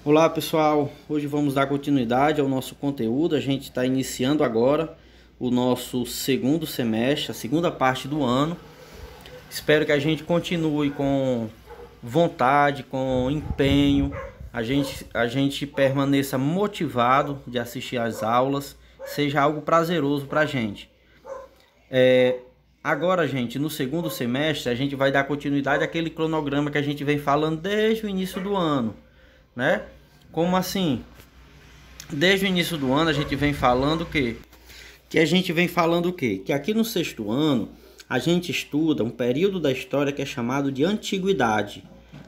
Olá pessoal, hoje vamos dar continuidade ao nosso conteúdo. A gente está iniciando agora o nosso segundo semestre, a segunda parte do ano. Espero que a gente continue com vontade, com empenho, a gente permaneça motivado de assistir às aulas, seja algo prazeroso para a gente. Agora, gente, no segundo semestre, a gente vai dar continuidade àquele cronograma que a gente vem falando desde o início do ano, né? Como assim? Desde o início do ano a gente vem falando o quê? Que aqui no sexto ano a gente estuda um período da história que é chamado de antiguidade.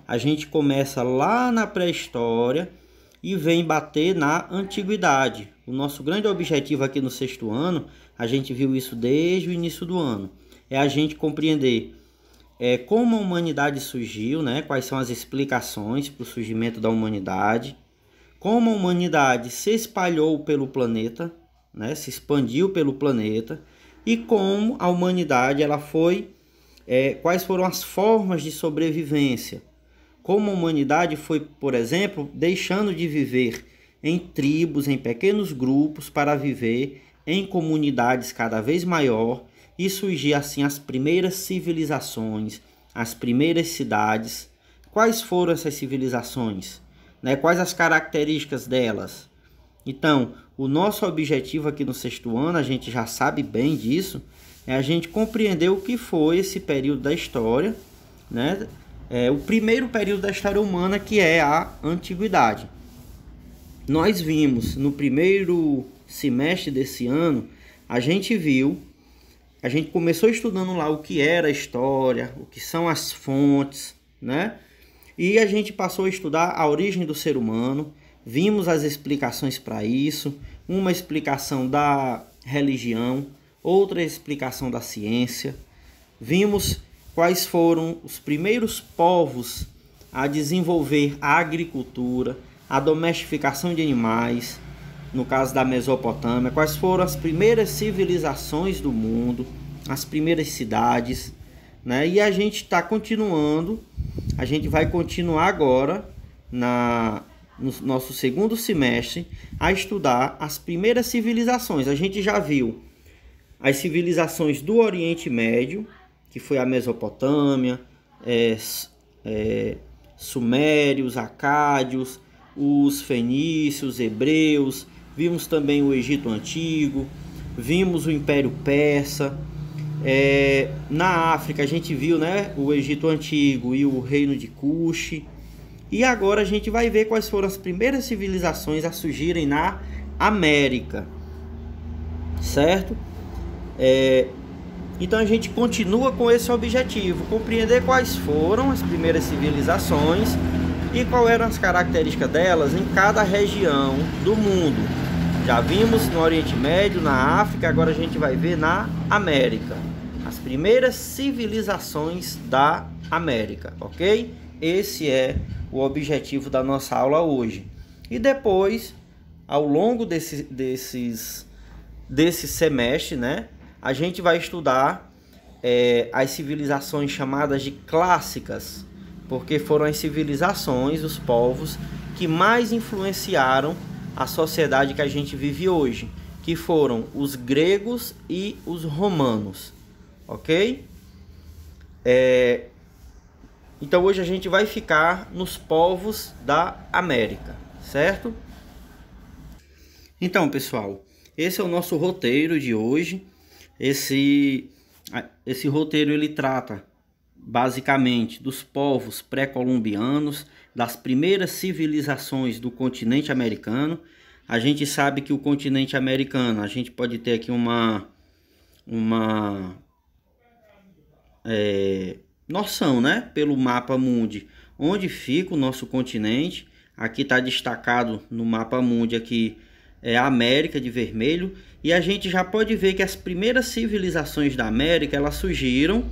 A gente começa lá na pré-história e vem bater na antiguidade. O nosso grande objetivo aqui no sexto ano, a gente viu isso desde o início do ano, é a gente compreender como a humanidade surgiu, né? Quais são as explicações para o surgimento da humanidade, como a humanidade se espalhou pelo planeta, né? Se expandiu pelo planeta, e como a humanidade ela foi, quais foram as formas de sobrevivência, como a humanidade foi, por exemplo, deixando de viver em tribos, em pequenos grupos, para viver em comunidades cada vez maior, e surgir assim as primeiras civilizações, as primeiras cidades. Quais foram essas civilizações? Né? Quais as características delas? Então, o nosso objetivo aqui no sexto ano, a gente já sabe bem disso, é a gente compreender o que foi esse período da história, né? O primeiro período da história humana, que é a antiguidade. Nós vimos no primeiro semestre desse ano, a gente começou estudando lá o que era a história, o que são as fontes, né? E a gente passou a estudar a origem do ser humano, vimos as explicações para isso, uma explicação da religião, outra explicação da ciência. Vimos quais foram os primeiros povos a desenvolver a agricultura, a domesticação de animais, no caso da Mesopotâmia, quais foram as primeiras civilizações do mundo, as primeiras cidades, né? E a gente vai continuar agora no nosso segundo semestre a estudar as primeiras civilizações. A gente já viu as civilizações do Oriente Médio, que foi a Mesopotâmia, sumérios, acádios, os fenícios, hebreus. Vimos também o Egito Antigo, vimos o Império Persa. Na África a gente viu, né, o Egito Antigo e o Reino de Kush. E agora a gente vai ver quais foram as primeiras civilizações a surgirem na América, certo? Então a gente continua com esse objetivo, compreender quais foram as primeiras civilizações e quais eram as características delas em cada região do mundo. Já vimos no Oriente Médio, na África, agora a gente vai ver na América. As primeiras civilizações da América, ok? Esse é o objetivo da nossa aula hoje. E depois, ao longo desse semestre, né, a gente vai estudar as civilizações chamadas de clássicas, porque foram as civilizações, os povos que mais influenciaram a sociedade que a gente vive hoje, que foram os gregos e os romanos, ok? Então hoje a gente vai ficar nos povos da América, certo? Então, pessoal, esse é o nosso roteiro de hoje. Esse roteiro ele trata basicamente dos povos pré-colombianos, das primeiras civilizações do continente americano. A gente sabe que o continente americano, a gente pode ter aqui uma noção, né, pelo mapa mundi, onde fica o nosso continente. Aqui está destacado no mapa mundi aqui a América de vermelho, e a gente já pode ver que as primeiras civilizações da América elas surgiram.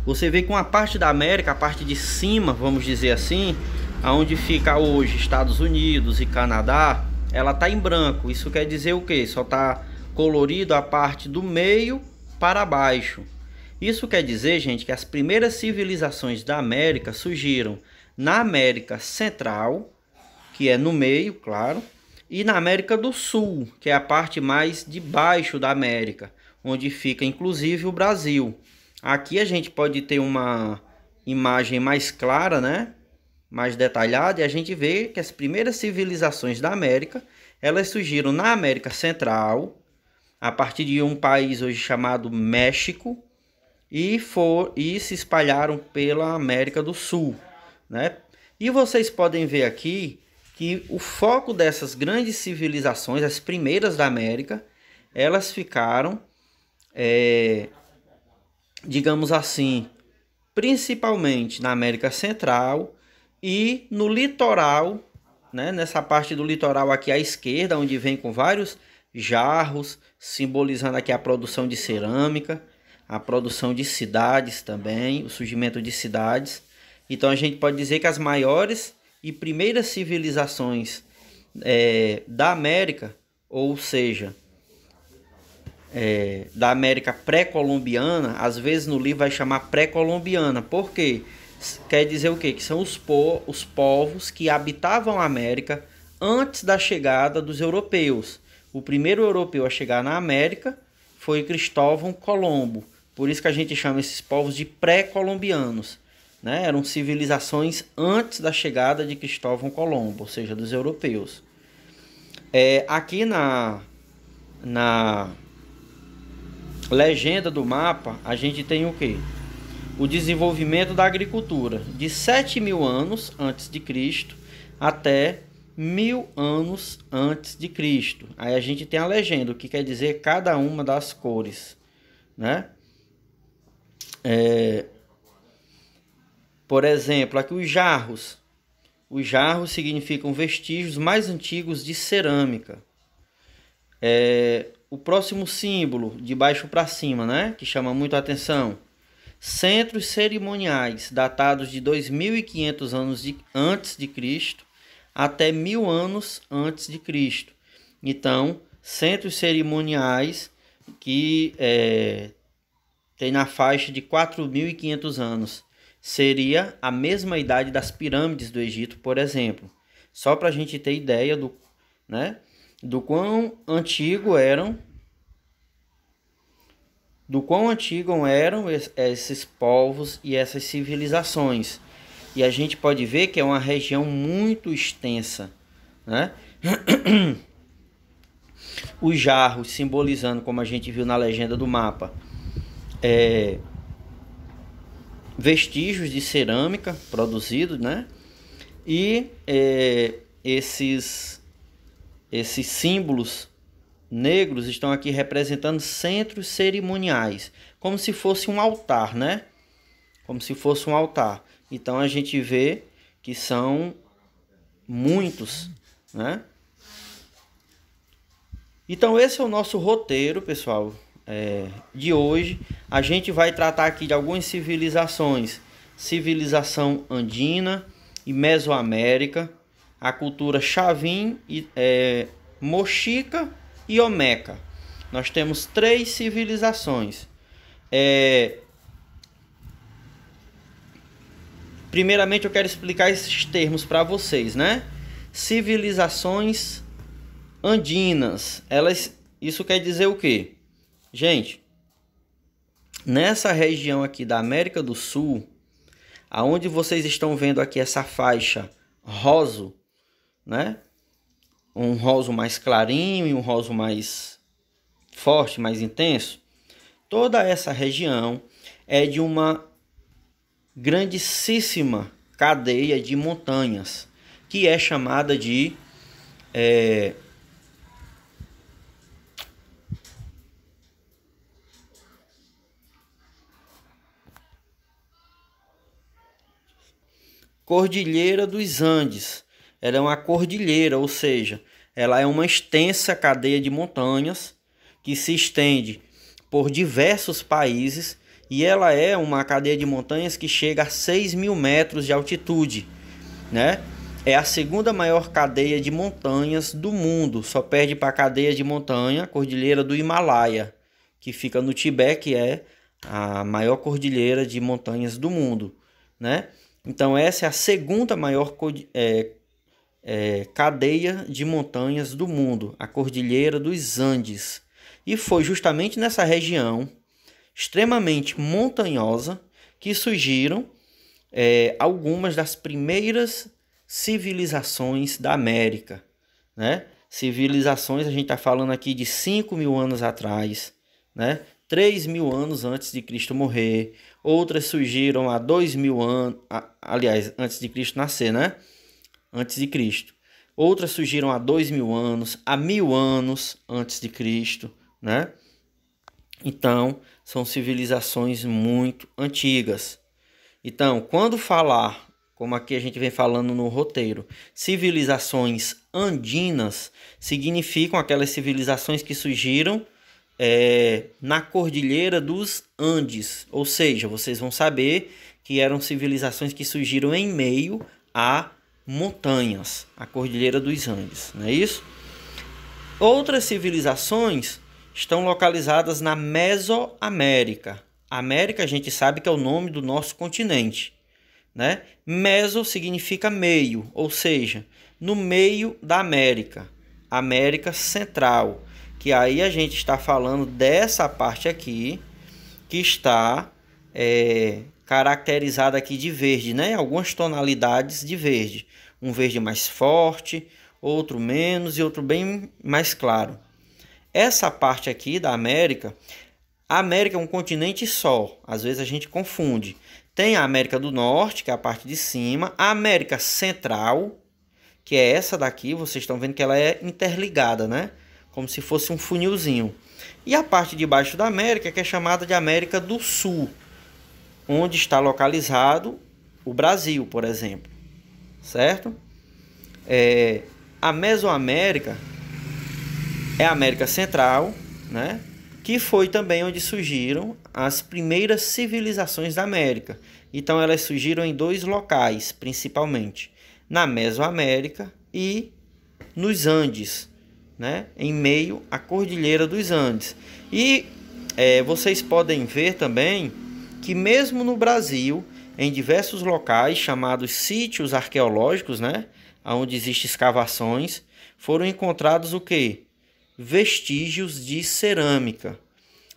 Você vê com a parte da América, a parte de cima, vamos dizer assim, aonde fica hoje Estados Unidos e Canadá, ela está em branco. Isso quer dizer o quê? Só está colorido a parte do meio para baixo. Isso quer dizer, gente, que as primeiras civilizações da América surgiram na América Central, que é no meio, claro, e na América do Sul, que é a parte mais de baixo da América, onde fica inclusive o Brasil. Aqui a gente pode ter uma imagem mais clara, né? Mais detalhada, e a gente vê que as primeiras civilizações da América, elas surgiram na América Central, a partir de um país hoje chamado México, e se espalharam pela América do Sul, né? E vocês podem ver aqui que o foco dessas grandes civilizações, as primeiras da América, elas ficaram, digamos assim, principalmente na América Central e no litoral, né? Nessa parte do litoral aqui à esquerda, onde vem com vários jarros, simbolizando aqui a produção de cerâmica, a produção de cidades também, o surgimento de cidades. Então a gente pode dizer que as maiores e primeiras civilizações da América, ou seja, da América pré-colombiana, às vezes no livro vai chamar pré-colombiana. Por quê? Quer dizer o quê? Que são os povos que habitavam a América antes da chegada dos europeus. O primeiro europeu a chegar na América foi Cristóvão Colombo. Por isso que a gente chama esses povos de pré-colombianos, né? Eram civilizações antes da chegada de Cristóvão Colombo, ou seja, dos europeus. Aqui na legenda do mapa, a gente tem o quê? O desenvolvimento da agricultura de 7.000 anos antes de Cristo até 1.000 anos antes de Cristo. Aí a gente tem a legenda, o que quer dizer cada uma das cores, né? Por exemplo, aqui os jarros. Os jarros significam vestígios mais antigos de cerâmica. O próximo símbolo, de baixo para cima, né? Que chama muito a atenção. Centros cerimoniais datados de 2.500 anos antes de Cristo até 1.000 anos antes de Cristo. Então, centros cerimoniais que tem na faixa de 4.500 anos. Seria a mesma idade das pirâmides do Egito, por exemplo. Só para a gente ter ideia do quão antigos eram esses povos e essas civilizações. E a gente pode ver que é uma região muito extensa, né? Os jarros simbolizando, como a gente viu na legenda do mapa, vestígios de cerâmica produzidos, né? E esses símbolos negros estão aqui representando centros cerimoniais, como se fosse um altar, né? Como se fosse um altar. Então a gente vê que são muitos, né? Então esse é o nosso roteiro, pessoal, de hoje. A gente vai tratar aqui de algumas civilizações. Civilização andina e Mesoamérica, a cultura Chavin, Mochica e Olmeca. Nós temos 3 civilizações. Primeiramente eu quero explicar esses termos para vocês, né? Civilizações andinas. Isso quer dizer o quê? Gente, nessa região aqui da América do Sul, aonde vocês estão vendo aqui essa faixa rosa, né? Um rosa mais clarinho e um rosa mais forte, mais intenso. Toda essa região é de uma grandíssima cadeia de montanhas, que é chamada de Cordilheira dos Andes. Ela é uma cordilheira, ou seja, ela é uma extensa cadeia de montanhas que se estende por diversos países, e ela é uma cadeia de montanhas que chega a 6.000 metros de altitude, né? É a segunda maior cadeia de montanhas do mundo, só perde para a cadeia de montanha, a Cordilheira do Himalaia, que fica no Tibete, que é a maior cordilheira de montanhas do mundo, né? Então essa é a segunda maior cadeia de montanhas do mundo, a Cordilheira dos Andes. E foi justamente nessa região extremamente montanhosa que surgiram algumas das primeiras civilizações da América, né? Civilizações, a gente está falando aqui de 5.000 anos atrás, né? 3.000 anos antes de Cristo morrer. Outras surgiram há 2.000 anos, aliás, antes de Cristo nascer, né? Antes de Cristo. Outras surgiram há 2.000 anos, há 1.000 anos antes de Cristo, né? Então, são civilizações muito antigas. Então, quando falar, como aqui a gente vem falando no roteiro, civilizações andinas, significam aquelas civilizações que surgiram na Cordilheira dos Andes. Ou seja, vocês vão saber que eram civilizações que surgiram em meio a montanhas, a Cordilheira dos Andes, não é isso? Outras civilizações estão localizadas na Mesoamérica. América a gente sabe que é o nome do nosso continente, né? Meso significa meio, ou seja, no meio da América, América Central, que aí a gente está falando dessa parte aqui, que está caracterizada aqui de verde, né? Algumas tonalidades de verde, um verde mais forte, outro menos e outro bem mais claro. Essa parte aqui da América, a América é um continente só, às vezes a gente confunde. Tem a América do Norte, que é a parte de cima, a América Central, que é essa daqui, vocês estão vendo que ela é interligada, né? Como se fosse um funilzinho. E a parte de baixo da América, que é chamada de América do Sul, onde está localizado o Brasil, por exemplo, certo? A Mesoamérica é a América Central, né? Que foi também onde surgiram as primeiras civilizações da América. Então elas surgiram em 2 locais, principalmente, na Mesoamérica e nos Andes, né? Em meio à Cordilheira dos Andes. E vocês podem ver também que mesmo no Brasil, em diversos locais chamados sítios arqueológicos, né? Onde existem escavações, foram encontrados o quê? Vestígios de cerâmica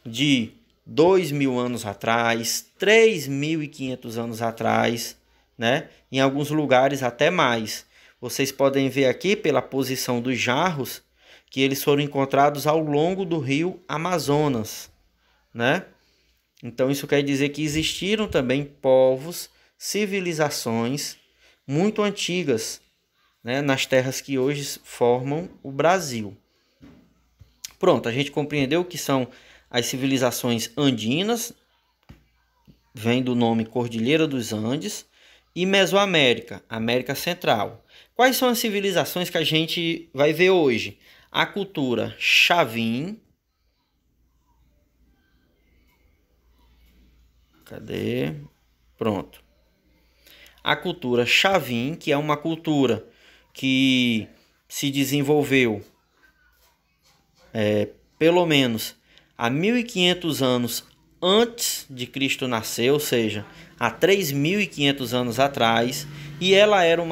de 2.000 anos atrás, 3.500 anos atrás, né? Em alguns lugares até mais. Vocês podem ver aqui pela posição dos jarros que eles foram encontrados ao longo do rio Amazonas, né? Então isso quer dizer que existiram também povos, civilizações muito antigas, né? Nas terras que hoje formam o Brasil. Pronto, a gente compreendeu o que são as civilizações andinas, vem do nome Cordilheira dos Andes, e Mesoamérica, América Central. Quais são as civilizações que a gente vai ver hoje? A cultura Chavin. Cadê? Pronto. A cultura Chavin, que é uma cultura que se desenvolveu pelo menos há 1.500 anos antes de Cristo nascer, ou seja, há 3.500 anos atrás, e ela era um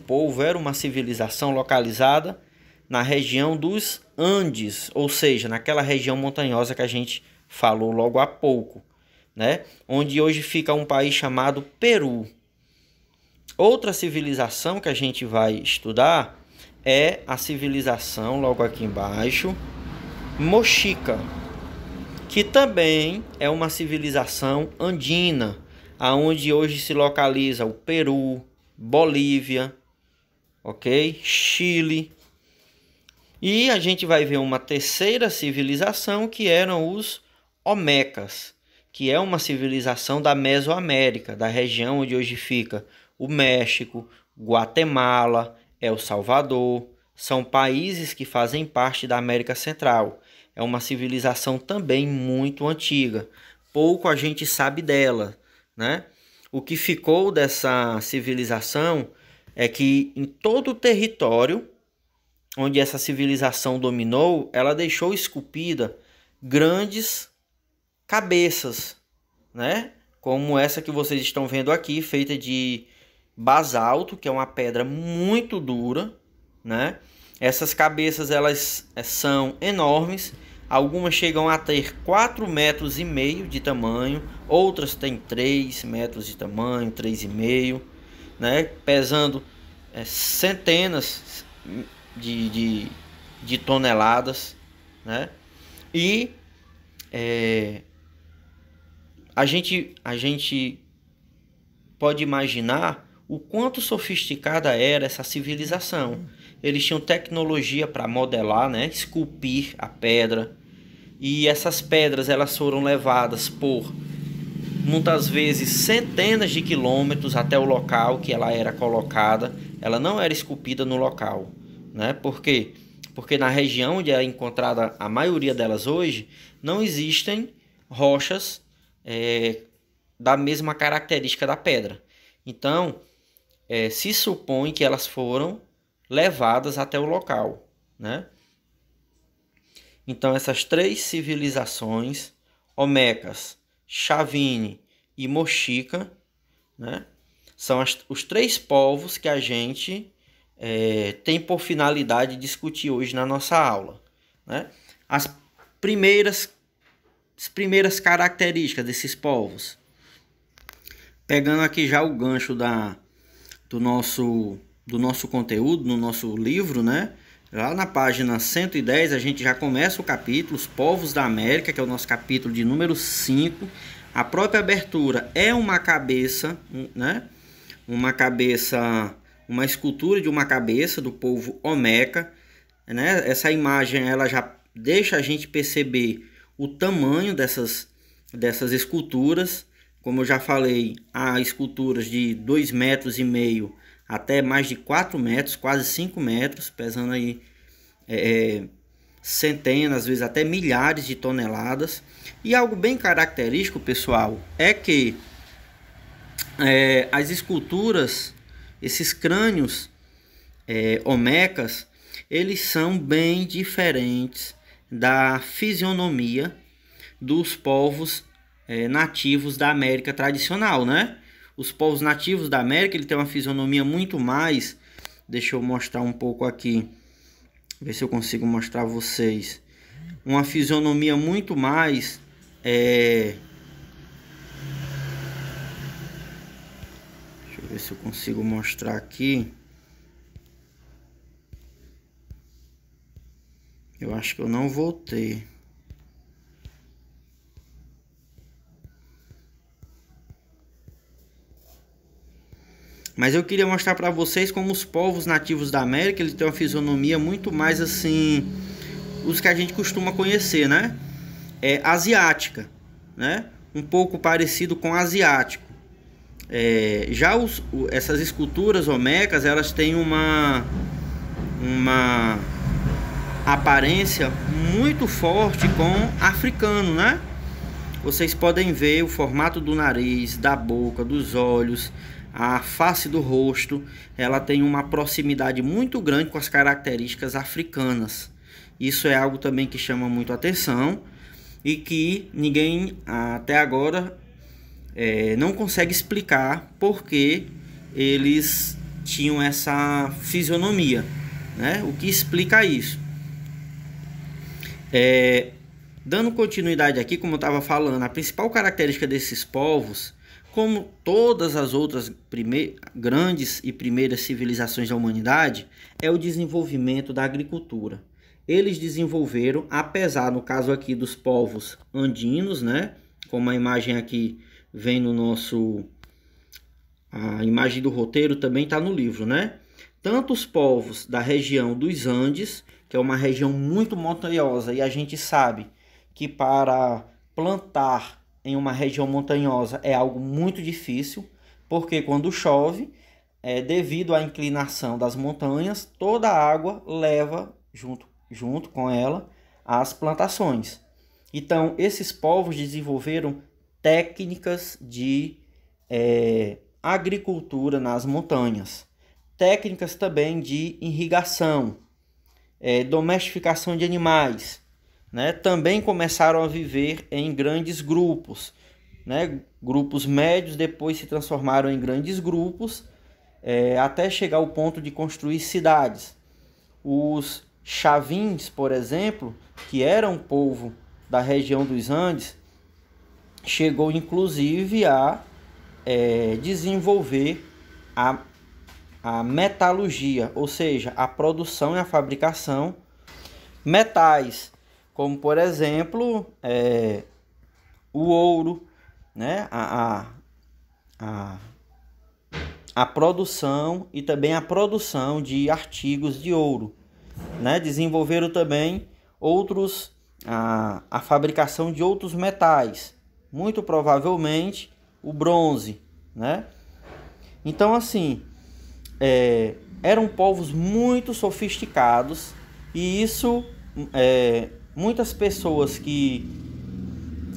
povo, era uma civilização localizada na região dos Andes, ou seja, naquela região montanhosa que a gente falou logo há pouco, né? Onde hoje fica um país chamado Peru. Outra civilização que a gente vai estudar é a civilização, logo aqui embaixo, Mochica, que também é uma civilização andina, aonde hoje se localiza o Peru, Bolívia, ok? Chile. E a gente vai ver uma terceira civilização que eram os Olmecas, que é uma civilização da Mesoamérica, da região onde hoje fica o México, Guatemala, El Salvador. São países que fazem parte da América Central. É uma civilização também muito antiga. Pouco a gente sabe dela, né? O que ficou dessa civilização é que em todo o território onde essa civilização dominou, ela deixou esculpida grandes cabeças, né? como essa que vocês estão vendo aqui, feita de basalto, que é uma pedra muito dura, né? Essas cabeças elas são enormes, algumas chegam a ter 4,5 metros de tamanho, outras têm 3 metros de tamanho, 3,5, né? Pesando centenas de toneladas, né? E a gente pode imaginar o quanto sofisticada era essa civilização. Eles tinham tecnologia para modelar, né, esculpir a pedra. E essas pedras elas foram levadas por muitas vezes centenas de quilômetros até o local que ela era colocada. Ela não era esculpida no local, né? Por quê? Porque na região onde é encontrada a maioria delas hoje, não existem rochas da mesma característica da pedra. Então, se supõe que elas foram levadas até o local, né? Então, essas 3 civilizações, Olmecas, Chavine e Mochica, né, são os 3 povos que a gente tem por finalidade discutir hoje na nossa aula, né? As primeiras características desses povos. Pegando aqui já o gancho do nosso conteúdo, no nosso livro, né? Lá na página 110 a gente já começa o capítulo, Os Povos da América, que é o nosso capítulo de número 5. A própria abertura é uma cabeça, né? Uma escultura de uma cabeça do povo Olmeca, né? Essa imagem ela já deixa a gente perceber o tamanho dessas esculturas. Como eu já falei, há esculturas de 2,5 metros até mais de 4 metros, quase 5 metros, pesando aí centenas, às vezes até milhares de toneladas. E algo bem característico, pessoal, é que as esculturas, esses crânios olmecas, eles são bem diferentes da fisionomia dos povos nativos da América tradicional, né? Os povos nativos da América, ele tem uma fisionomia muito mais... Deixa eu mostrar um pouco aqui, ver se eu consigo mostrar a vocês. Uma fisionomia muito mais... Deixa eu ver se eu consigo mostrar aqui. Eu acho que eu não vou ter. Mas eu queria mostrar para vocês como os povos nativos da América, eles têm uma fisionomia muito mais assim, os que a gente costuma conhecer, né? Asiática, né? Um pouco parecido com asiático. Essas esculturas olmecas, elas têm uma aparência muito forte com africano, né? Vocês podem ver o formato do nariz, da boca, dos olhos, a face do rosto. Ela tem uma proximidade muito grande com as características africanas. Isso é algo também que chama muito a atenção e que ninguém até agora não consegue explicar por que eles tinham essa fisionomia, né? O que explica isso? Dando continuidade aqui, como eu estava falando, a principal característica desses povos, como todas as outras grandes e primeiras civilizações da humanidade, é o desenvolvimento da agricultura. Eles desenvolveram, apesar, no caso aqui, dos povos andinos, né? Como a imagem aqui vem no nosso... A imagem do roteiro também está no livro, né? Tanto os povos da região dos Andes, que é uma região muito montanhosa, e a gente sabe que para plantar em uma região montanhosa é algo muito difícil, porque quando chove, devido à inclinação das montanhas, toda a água leva junto com ela as plantações. Então, esses povos desenvolveram técnicas de agricultura nas montanhas, técnicas também de irrigação, domesticação de animais, né? Também começaram a viver em grandes grupos, né? grupos médios, depois se transformaram em grandes grupos, até chegar ao ponto de construir cidades. Os chavins, por exemplo, que era um povo da região dos Andes, chegou inclusive a desenvolver a metalurgia, ou seja, a produção e a fabricação metais, como por exemplo o ouro, né? A produção e também a produção de artigos de ouro, né? Desenvolveram também a fabricação de outros metais, muito provavelmente o bronze, né? Então, assim, eram povos muito sofisticados, e isso muitas pessoas que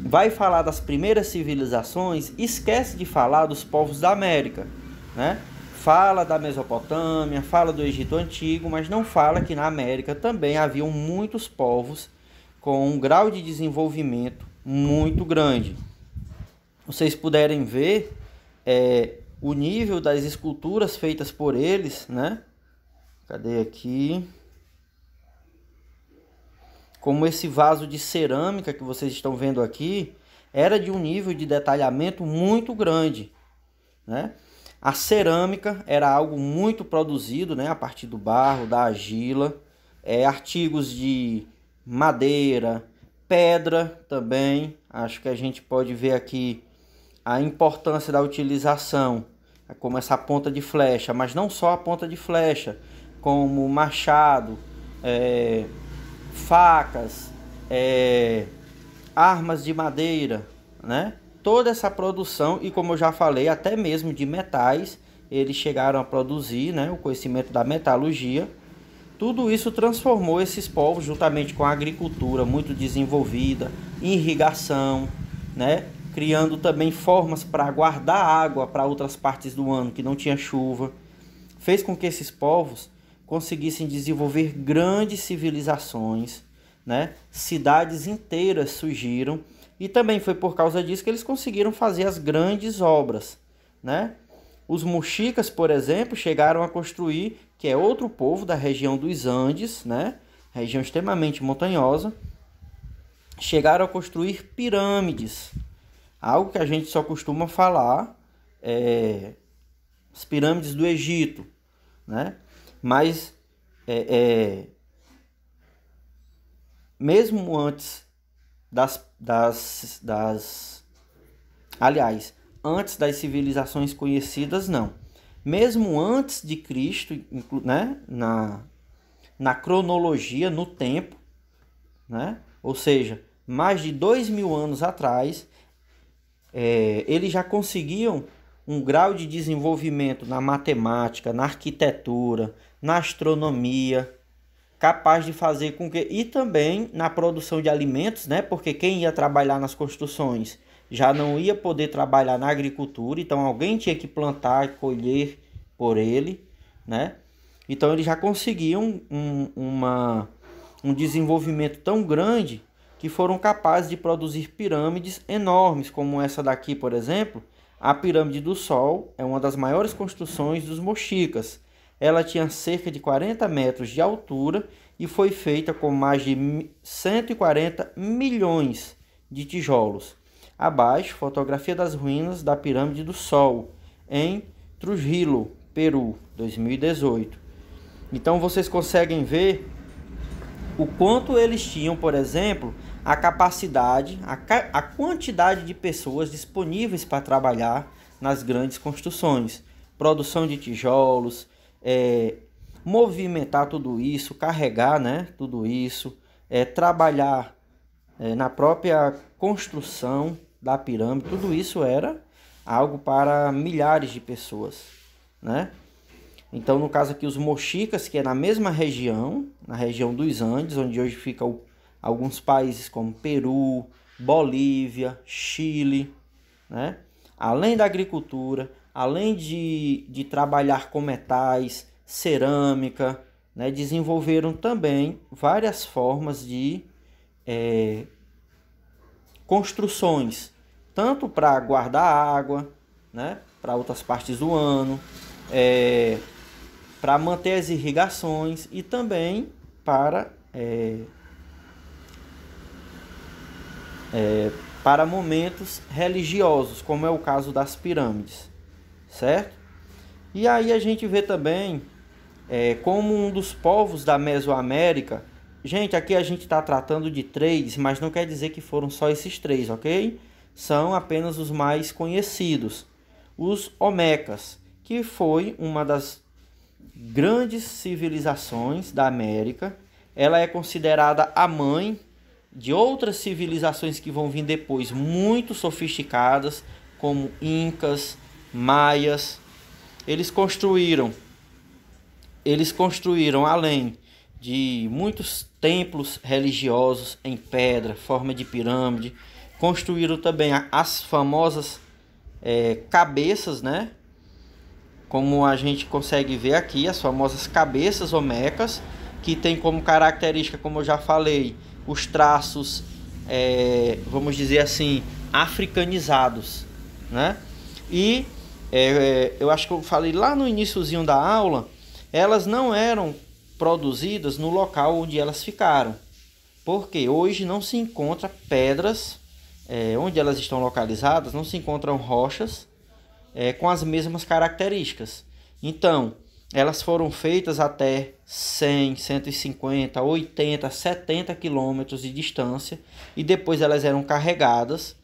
vai falar das primeiras civilizações esquece de falar dos povos da América, né? Fala da Mesopotâmia, fala do Egito Antigo, mas não fala que na América também haviam muitos povos com um grau de desenvolvimento muito grande. Vocês puderem ver o nível das esculturas feitas por eles, né? Cadê aqui? Como esse vaso de cerâmica que vocês estão vendo aqui, era de um nível de detalhamento muito grande, né? A cerâmica era algo muito produzido, né, a partir do barro, da argila, artigos de madeira, pedra também. Acho que a gente pode ver aqui a importância da utilização, como essa ponta de flecha, mas não só a ponta de flecha, como machado, facas, armas de madeira, né? Toda essa produção, e como eu já falei, até mesmo de metais, eles chegaram a produzir, né? O conhecimento da metalurgia. Tudo isso transformou esses povos, juntamente com a agricultura muito desenvolvida, irrigação, né? Criando também formas para guardar água para outras partes do ano que não tinha chuva. Fez com que esses povos conseguissem desenvolver grandes civilizações, né? Cidades inteiras surgiram, e também foi por causa disso que eles conseguiram fazer as grandes obras, né? Os mexicas, por exemplo, chegaram a construir, que é outro povo da região dos Andes, né? Região extremamente montanhosa, chegaram a construir pirâmides, algo que a gente só costuma falar, as pirâmides do Egito, né? Mas mesmo antes aliás, antes das civilizações conhecidas, não. Mesmo antes de Cristo, né? Na cronologia, no tempo, né? Ou seja, mais de 2000 anos atrás, eles já conseguiam um grau de desenvolvimento na matemática, na arquitetura, na astronomia, capaz de fazer com que... E também na produção de alimentos, né? Porque quem ia trabalhar nas construções já não ia poder trabalhar na agricultura, então alguém tinha que plantar e colher por ele, né? Então eles já conseguiam um desenvolvimento tão grande que foram capazes de produzir pirâmides enormes, como essa daqui, por exemplo. A Pirâmide do Sol é uma das maiores construções dos mexicas. Ela tinha cerca de 40 metros de altura e foi feita com mais de 140 milhões de tijolos. Abaixo, fotografia das ruínas da Pirâmide do Sol, em Trujillo, Peru, 2018. Então vocês conseguem ver o quanto eles tinham, por exemplo, a capacidade, a quantidade de pessoas disponíveis para trabalhar nas grandes construções. Produção de tijolos, movimentar tudo isso, carregar, né, tudo isso, trabalhar na própria construção da pirâmide. Tudo isso era algo para milhares de pessoas, né? Então, no caso aqui, os mexicas, que é na mesma região, na região dos Andes, onde hoje ficam alguns países como Peru, Bolívia, Chile, né? Além da agricultura, além de trabalhar com metais, cerâmica, né? Desenvolveram também várias formas de construções, tanto para guardar água, né, para outras partes do ano, para manter as irrigações e também para momentos religiosos, como é o caso das pirâmides, certo? E aí a gente vê também como um dos povos da Mesoamérica. Gente, aqui a gente está tratando de 3, mas não quer dizer que foram só esses 3, ok? São apenas os mais conhecidos. Os Olmecas, que foi uma das grandes civilizações da América. Ela é considerada a mãe de outras civilizações que vão vir depois, muito sofisticadas, como incas, maias. Eles construíram além de muitos templos religiosos em pedra, forma de pirâmide, construíram também as famosas cabeças, né? Como a gente consegue ver aqui, as famosas cabeças olmecas, que tem como característica, como eu já falei, os traços, vamos dizer assim, africanizados, né? E eu acho que eu falei lá no iniciozinho da aula, elas não eram produzidas no local onde elas ficaram, porque hoje não se encontra pedras, onde elas estão localizadas, não se encontram rochas com as mesmas características. Então, elas foram feitas até 100, 150, 80, 70 quilômetros de distância e depois elas eram carregadas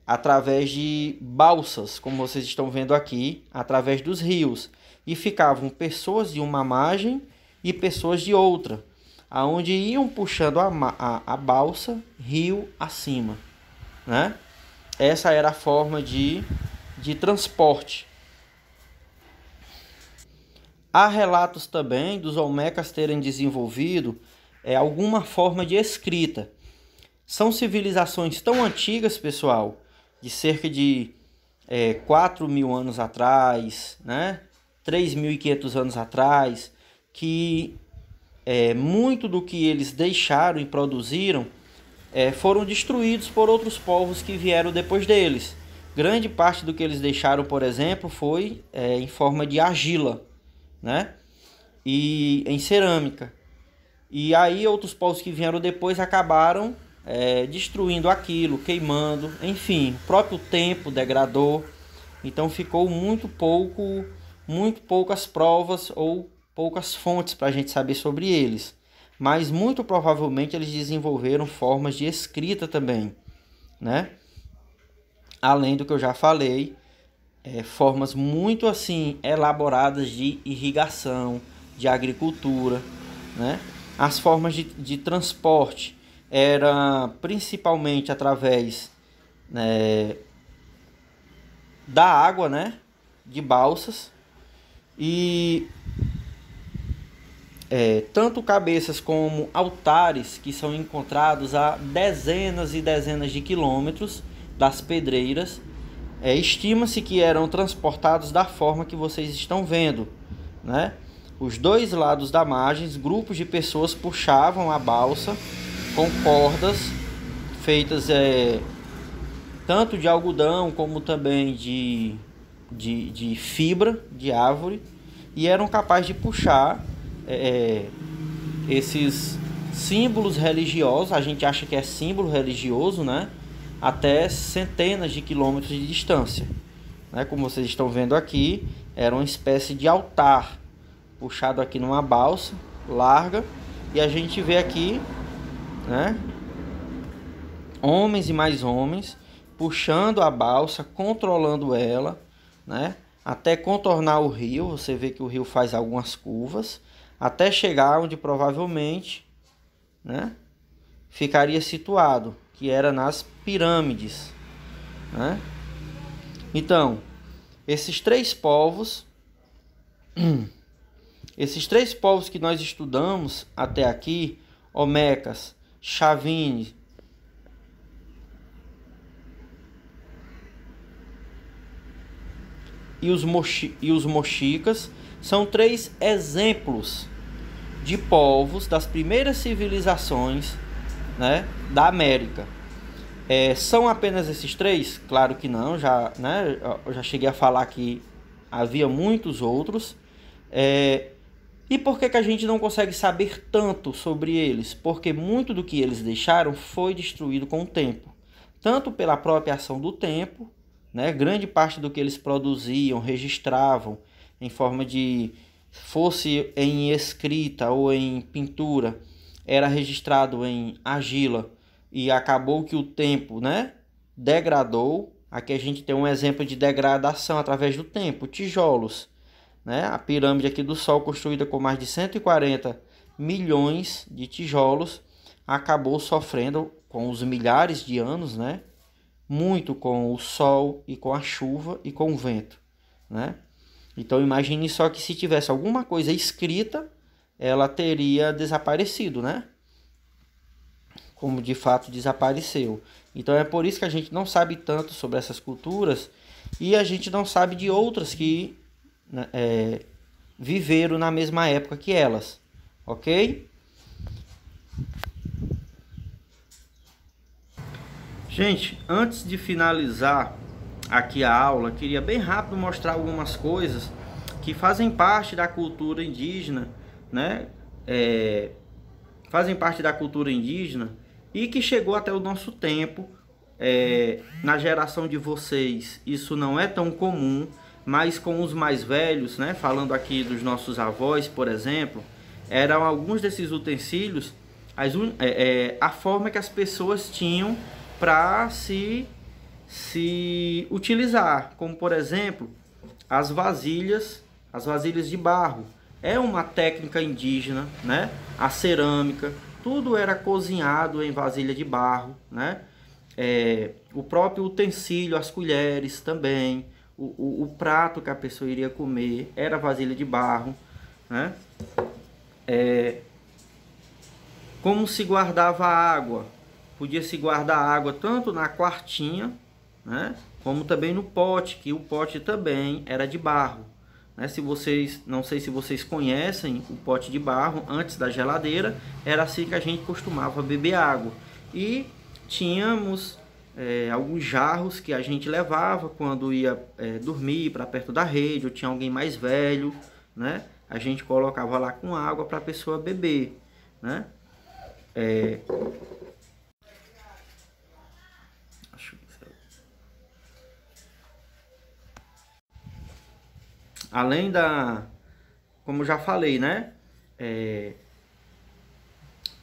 através de balsas, como vocês estão vendo aqui, através dos rios, e ficavam pessoas de uma margem e pessoas de outra, aonde iam puxando a balsa rio acima, né? Essa era a forma de transporte. Há relatos também dos Olmecas terem desenvolvido alguma forma de escrita. São civilizações tão antigas, pessoal, de cerca de 4.000 anos atrás, né? 3.500 anos atrás, que muito do que eles deixaram e produziram foram destruídos por outros povos que vieram depois deles. Grande parte do que eles deixaram, por exemplo, foi em forma de argila, né? E em cerâmica. E aí outros povos que vieram depois acabaram destruindo aquilo, queimando, enfim, o próprio tempo degradou. Então ficou muito poucas provas ou poucas fontes para a gente saber sobre eles. Mas muito provavelmente eles desenvolveram formas de escrita também, né? Além do que eu já falei, formas muito assim elaboradas de irrigação, de agricultura, né? As formas de transporte era principalmente através da água, né? De balsas, e tanto cabeças como altares que são encontrados a dezenas e dezenas de quilômetros das pedreiras. Estima-se que eram transportados da forma que vocês estão vendo, né? Os dois lados da margem, grupos de pessoas puxavam a balsa com cordas feitas tanto de algodão como também de fibra de árvore, e eram capazes de puxar esses símbolos religiosos. A gente acha que é símbolo religioso, né? Até centenas de quilômetros de distância, né? Como vocês estão vendo aqui, era uma espécie de altar puxado aqui numa balsa larga, e a gente vê aqui, né, homens e mais homens puxando a balsa, controlando ela, né, até contornar o rio. Você vê que o rio faz algumas curvas até chegar onde provavelmente, né, ficaria situado, que era nas pirâmides, né? Então, esses três povos que nós estudamos até aqui, Olmecas, Chavines e os Mochicas, são 3 exemplos de povos das primeiras civilizações, né, da América. São apenas esses três? Claro que não, já, né, eu já cheguei a falar que havia muitos outros. E por que a gente não consegue saber tanto sobre eles? Porque muito do que eles deixaram foi destruído com o tempo. Tanto pela própria ação do tempo, né? Grande parte do que eles produziam, registravam em forma de, fosse em escrita ou em pintura, era registrado em argila e acabou que o tempo, né, degradou. Aqui a gente tem um exemplo de degradação através do tempo, tijolos, né? A pirâmide aqui do Sol, construída com mais de 140 milhões de tijolos, acabou sofrendo com os milhares de anos, né? Muito com o sol e com a chuva e com o vento, né? Então imagine só que se tivesse alguma coisa escrita, ela teria desaparecido, né? Como de fato desapareceu. Então é por isso que a gente não sabe tanto sobre essas culturas e a gente não sabe de outras que viveram na mesma época que elas, ok? Gente, antes de finalizar aqui a aula, queria bem rápido mostrar algumas coisas que fazem parte da cultura indígena, né? Fazem parte da cultura indígena e que chegou até o nosso tempo. Na geração de vocês isso não é tão comum, mas com os mais velhos, né? Falando aqui dos nossos avós, por exemplo, eram alguns desses utensílios a forma que as pessoas tinham para se utilizar, como por exemplo as vasilhas de barro. É uma técnica indígena, né? A cerâmica, tudo era cozinhado em vasilha de barro, né? O próprio utensílio, as colheres também, o prato que a pessoa iria comer era vasilha de barro, né? Como se guardava água? Podia se guardar água tanto na quartinha, né, como também no pote, que o pote também era de barro, né? Não sei se vocês conhecem o pote de barro, antes da geladeira, era assim que a gente costumava beber água. E tínhamos alguns jarros que a gente levava quando ia dormir para perto da rede, ou tinha alguém mais velho, né? A gente colocava lá com água para a pessoa beber, né? Além como já falei, né?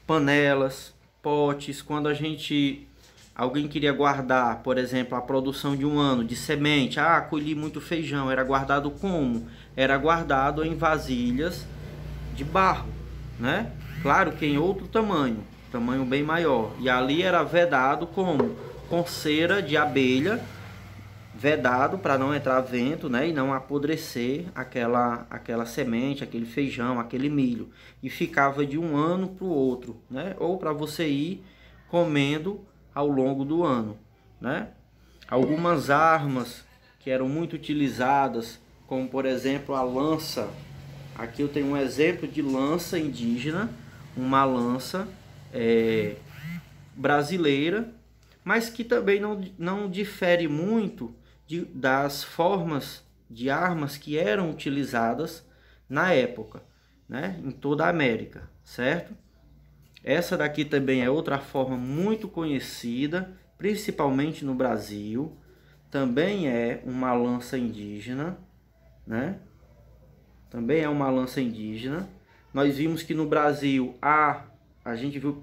Panelas, potes, quando alguém queria guardar, por exemplo, a produção de um ano de semente, colhi muito feijão, era guardado como? Era guardado em vasilhas de barro, né? Claro que em outro tamanho bem maior, e ali era vedado como? Com cera de abelha, vedado para não entrar vento, né, e não apodrecer aquela semente, aquele feijão, aquele milho, e ficava de um ano para o outro, né, ou para você ir comendo ao longo do ano, né. Algumas armas que eram muito utilizadas, como por exemplo a lança. Aqui eu tenho um exemplo de lança indígena, uma lança brasileira, mas que também não difere muito das formas de armas que eram utilizadas na época, né, em toda a América, certo? Essa daqui também é outra forma muito conhecida, principalmente no Brasil. Também é uma lança indígena, né? Também é uma lança indígena. Nós vimos que no Brasil a gente viu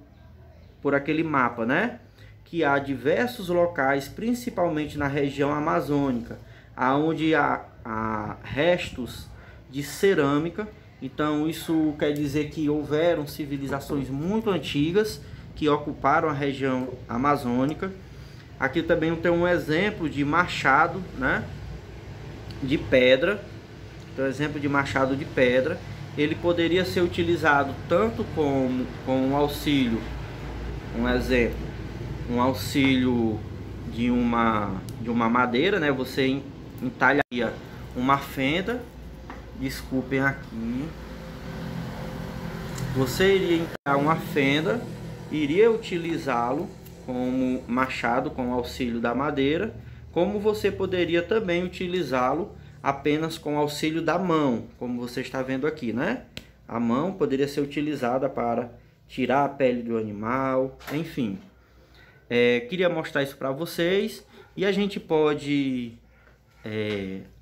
por aquele mapa, né, que há diversos locais, principalmente na região amazônica, aonde há restos de cerâmica. Então isso quer dizer que houveram civilizações muito antigas que ocuparam a região amazônica. Aqui também tem um exemplo de machado, né, de pedra. Então, exemplo de machado de pedra. Ele poderia ser utilizado tanto com um auxílio, um exemplo, um auxílio de uma madeira, né? Você entalharia uma fenda, desculpem aqui, você iria entalhar uma fenda, iria utilizá-lo como machado com auxílio da madeira, como você poderia também utilizá-lo apenas com auxílio da mão, como você está vendo aqui, né? A mão poderia ser utilizada para tirar a pele do animal, enfim. Queria mostrar isso para vocês e a gente pode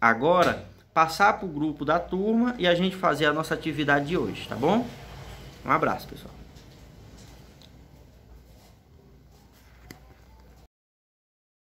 agora passar para o grupo da turma e a gente fazer a nossa atividade de hoje, tá bom? Um abraço, pessoal.